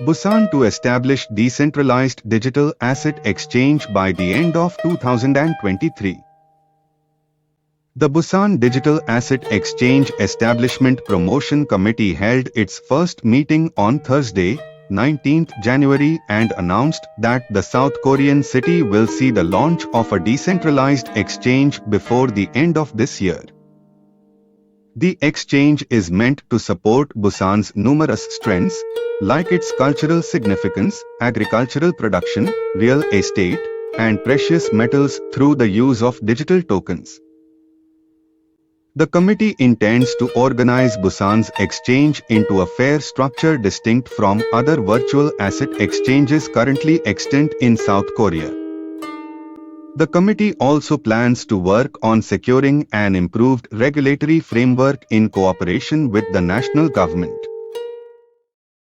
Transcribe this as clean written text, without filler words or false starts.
Busan to establish decentralized digital asset exchange by the end of 2023. The Busan Digital Asset Exchange Establishment Promotion Committee held its first meeting on Thursday, 19th January, and announced that the South Korean city will see the launch of a decentralized exchange before the end of this year. The exchange is meant to support Busan's numerous strengths, like its cultural significance, agricultural production, real estate, and precious metals through the use of digital tokens. The committee intends to organize Busan's exchange into a fair structure distinct from other virtual asset exchanges currently extant in South Korea. The committee also plans to work on securing an improved regulatory framework in cooperation with the national government.